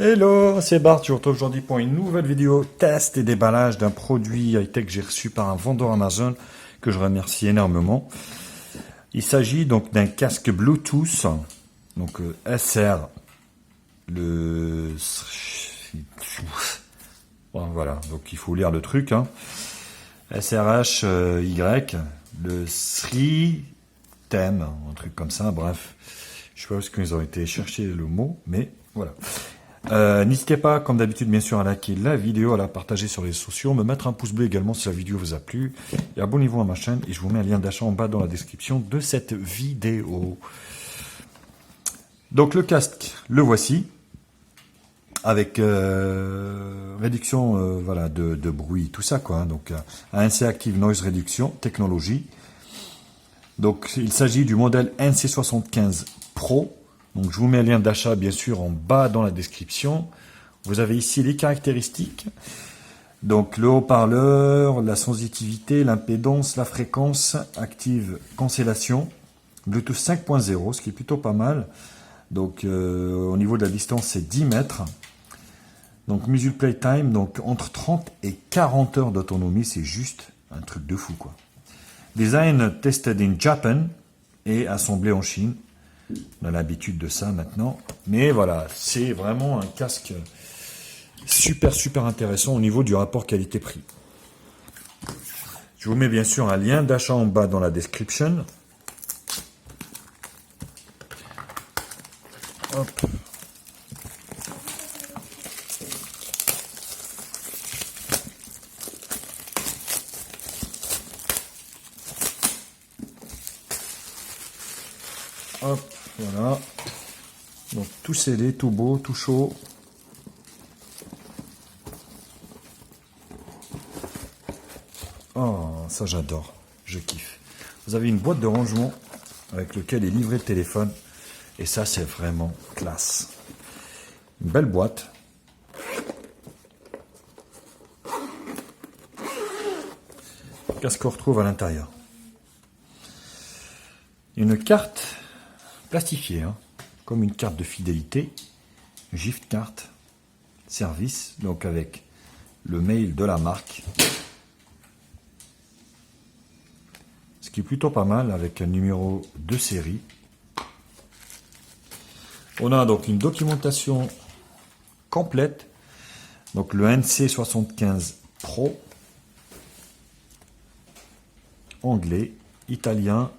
Hello, c'est Bart, je vous retrouve aujourd'hui pour une nouvelle vidéo test et déballage d'un produit high-tech que j'ai reçu par un vendeur Amazon que je remercie énormément. Il s'agit donc d'un casque Bluetooth, donc SR, le... Bon, voilà, donc il faut lire le truc, hein. SRH Y, le Sri Thème, un truc comme ça, bref. Je sais pas où est-ce qu'ils ont été chercher le mot, mais voilà. N'hésitez pas, comme d'habitude, bien sûr, à liker la vidéo, à la partager sur les réseaux sociaux, me mettre un pouce bleu également si la vidéo vous a plu, et abonnez-vous à ma chaîne, et je vous mets un lien d'achat en bas dans la description de cette vidéo. Donc le casque, le voici, avec réduction voilà, de bruit, tout ça, quoi. Donc ANC Active Noise Reduction, technologie. Donc il s'agit du modèle NC75 Pro. Donc je vous mets un lien d'achat bien sûr en bas dans la description. Vous avez ici les caractéristiques. Donc le haut-parleur, la sensitivité, l'impédance, la fréquence, active cancellation, Bluetooth 5.0, ce qui est plutôt pas mal. Donc au niveau de la distance c'est 10 mètres. Donc Music Playtime, donc entre 30 et 40 heures d'autonomie, c'est juste un truc de fou quoi. Design tested in Japan et assemblé en Chine. On a l'habitude de ça maintenant. Mais voilà, c'est vraiment un casque super intéressant au niveau du rapport qualité-prix. Je vous mets bien sûr un lien d'achat en bas dans la description. Hop. Hop, voilà. Donc tout scellé, tout beau, tout chaud. Oh, ça j'adore, je kiffe. Vous avez une boîte de rangement avec lequel est livré le téléphone. Et ça c'est vraiment classe. Une belle boîte. Qu'est-ce qu'on retrouve à l'intérieur? Une carte plastifiée, hein, comme une carte de fidélité. Gift card service, donc avec le mail de la marque. Ce qui est plutôt pas mal avec un numéro de série. On a donc une documentation complète. Donc le NC75 Pro. Anglais, italien,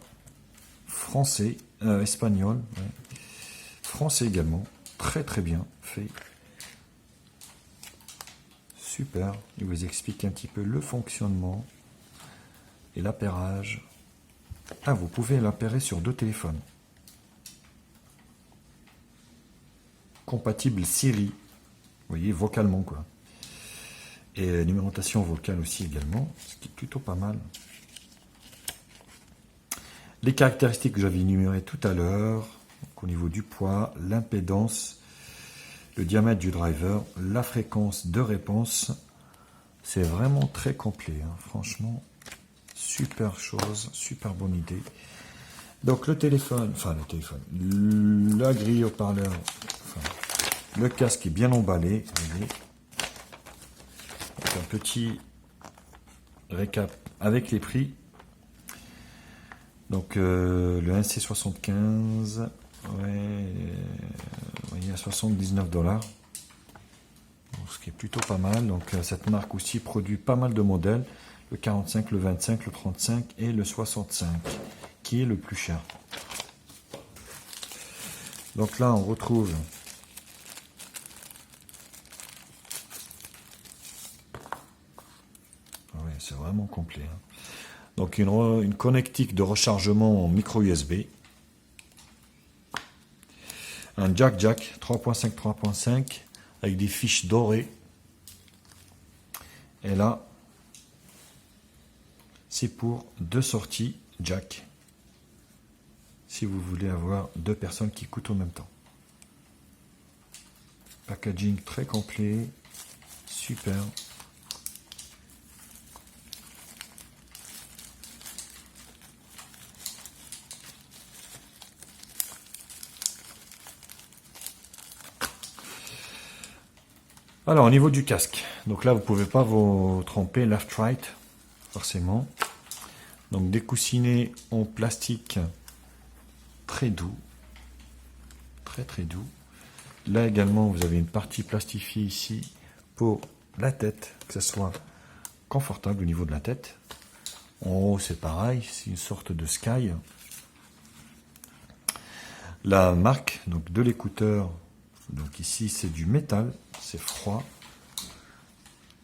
français, espagnol, ouais. Français également. Très bien fait. Super. Il vous explique un petit peu le fonctionnement et l'appairage. Ah, vous pouvez l'appairer sur 2 téléphones. Compatible Siri. Vous voyez, vocalement quoi. Et numérotation vocale aussi également, ce qui est plutôt pas mal. Les caractéristiques que j'avais énumérées tout à l'heure, au niveau du poids, l'impédance, le diamètre du driver, la fréquence de réponse, c'est vraiment très complet, hein. Franchement, super chose, super bonne idée. Donc le téléphone, la grille haut-parleur, le casque est bien emballé, vous voyez. Donc, un petit récap avec les prix. Donc le NC75, ouais, il y a 79 $, ce qui est plutôt pas mal. Donc cette marque aussi produit pas mal de modèles, le 45, le 25, le 35 et le 65, qui est le plus cher. Donc là on retrouve ouais, c'est vraiment complet, hein. Donc une connectique de rechargement en micro USB, un jack 3.5 avec des fiches dorées, et là c'est pour 2 sorties jack si vous voulez avoir 2 personnes qui écoutent en même temps. Packaging très complet, super. Alors, au niveau du casque, donc là, vous pouvez pas vous tromper left-right, forcément. Donc, des coussinets en plastique très doux, très très doux. Là également, vous avez une partie plastifiée ici pour la tête, que ce soit confortable au niveau de la tête. En haut, c'est pareil, c'est une sorte de sky. La marque donc de l'écouteur, donc ici c'est du métal, c'est froid.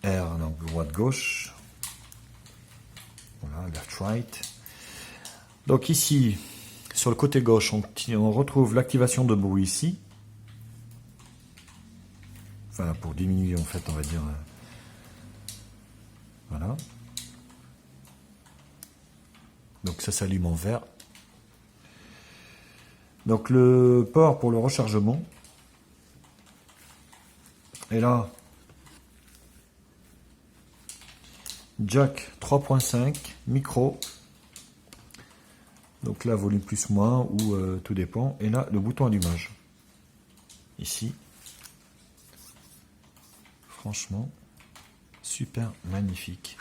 R donc droite gauche. Voilà, left right. Donc ici, sur le côté gauche, on retrouve l'activation de bruit ici. Enfin, pour diminuer en fait, on va dire. Voilà. Donc ça s'allume en vert. Donc le port pour le rechargement. Et là, jack 3.5, micro. Donc là, volume plus moins ou tout dépend. Et là, le bouton allumage. Ici. Franchement, super magnifique.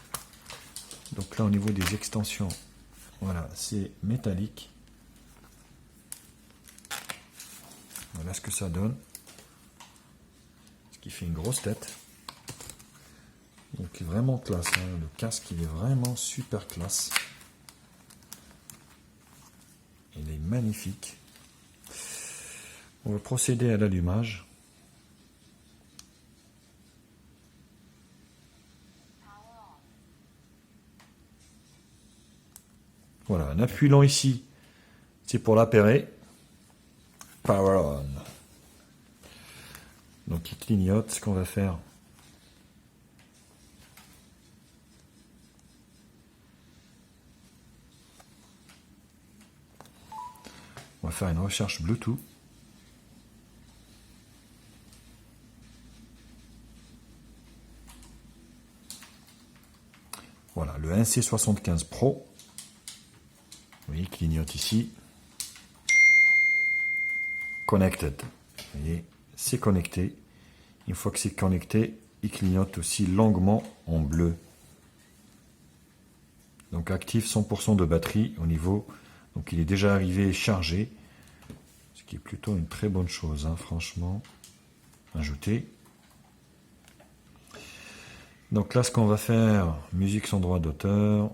Donc là, au niveau des extensions, voilà, c'est métallique. Voilà ce que ça donne. Ce qui fait une grosse tête. Donc vraiment classe, hein. Le casque il est vraiment super classe. Il est magnifique. On va procéder à l'allumage. Voilà, en appuyant ici, c'est pour l'appairer. Power on. Donc il clignote. Ce qu'on va faire, on va faire une recherche Bluetooth. Voilà, le NC75 Pro. Vous voyez, il clignote ici. Connected. Vous voyez, c'est connecté. Une fois que c'est connecté, il clignote aussi longuement en bleu. Donc actif 100% de batterie au niveau. Donc il est déjà arrivé chargé. Ce qui est plutôt une très bonne chose, hein, franchement. Ajouter. Donc là, ce qu'on va faire, musique sans droit d'auteur.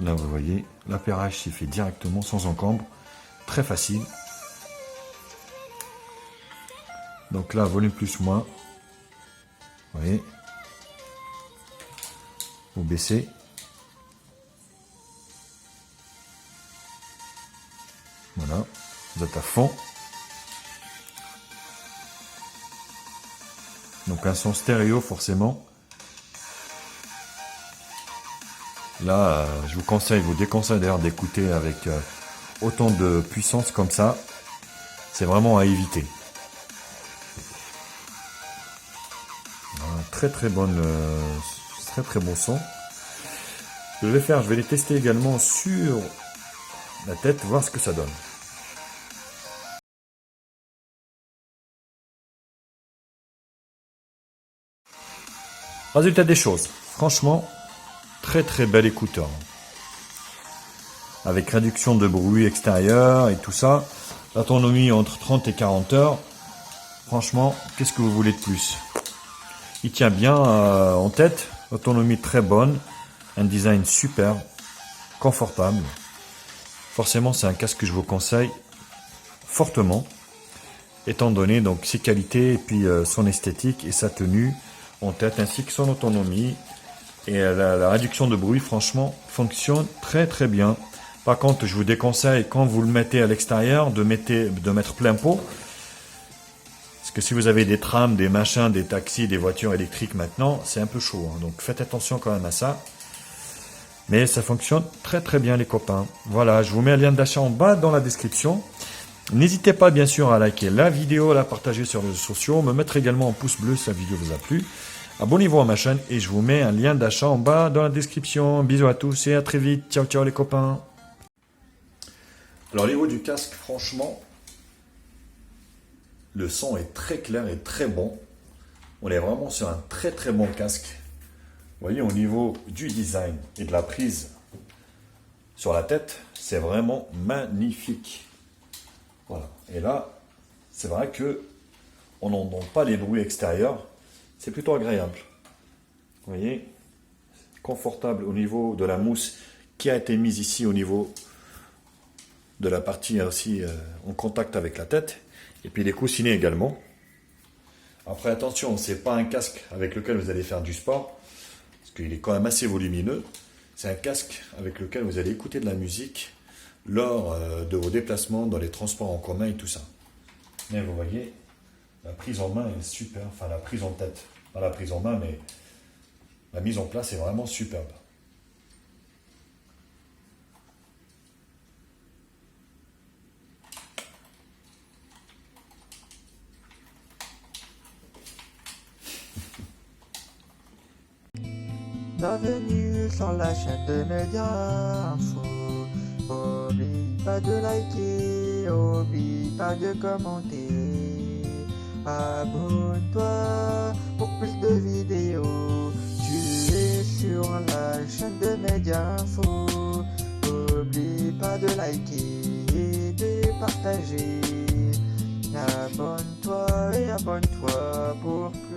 Là, vous voyez, l'appairage s'est fait directement, sans encombre. Très facile. Donc là, volume plus moins. Vous voyez. Vous baissez. Voilà. Vous êtes à fond. Donc un son stéréo, forcément. Là, je vous conseille, je vous déconseille d'ailleurs d'écouter avec autant de puissance comme ça. C'est vraiment à éviter. Très très bonne, très très bon son. Ce que je vais faire, je vais les tester également sur la tête, voir ce que ça donne. Résultat des choses, franchement, très très bel écouteur. Avec réduction de bruit extérieur et tout ça. L'autonomie entre 30 et 40 heures. Franchement, qu'est-ce que vous voulez de plus? Il tient bien en tête. Autonomie très bonne. Un design super. Confortable. Forcément, c'est un casque que je vous conseille fortement. Étant donné donc ses qualités et puis son esthétique et sa tenue en tête ainsi que son autonomie. Et la réduction de bruit, franchement, fonctionne très très bien. Par contre, je vous déconseille, quand vous le mettez à l'extérieur, de mettre plein pot. Parce que si vous avez des trams, des machins, des taxis, des voitures électriques maintenant, c'est un peu chaud. Hein. Donc faites attention quand même à ça. Mais ça fonctionne très très bien les copains. Voilà, je vous mets un lien d'achat en bas dans la description. N'hésitez pas bien sûr à liker la vidéo, à la partager sur les réseaux sociaux, me mettre également un pouce bleu si la vidéo vous a plu. Abonnez-vous à ma chaîne et je vous mets un lien d'achat en bas dans la description. Bisous à tous et à très vite. Ciao ciao les copains. Alors au niveau du casque, franchement, le son est très clair et très bon. On est vraiment sur un très très bon casque. Vous voyez, au niveau du design et de la prise sur la tête, c'est vraiment magnifique. Voilà. Et là, c'est vrai que on n'entend pas les bruits extérieurs. C'est plutôt agréable. Vous voyez, confortable au niveau de la mousse qui a été mise ici au niveau de la partie aussi en contact avec la tête. Et puis les coussinets également. Après attention, ce n'est pas un casque avec lequel vous allez faire du sport, parce qu'il est quand même assez volumineux. C'est un casque avec lequel vous allez écouter de la musique lors de vos déplacements dans les transports en commun et tout ça. Mais vous voyez, la prise en main est super, enfin la prise en tête, pas la prise en main, mais la mise en place est vraiment superbe. Bienvenue sur la chaîne de Média Info. Oublie pas de liker, oublie pas de commenter. Abonne-toi pour plus de vidéos. Tu es sur la chaîne de Média Info. Oublie pas de liker et de partager. Abonne-toi et abonne-toi pour plus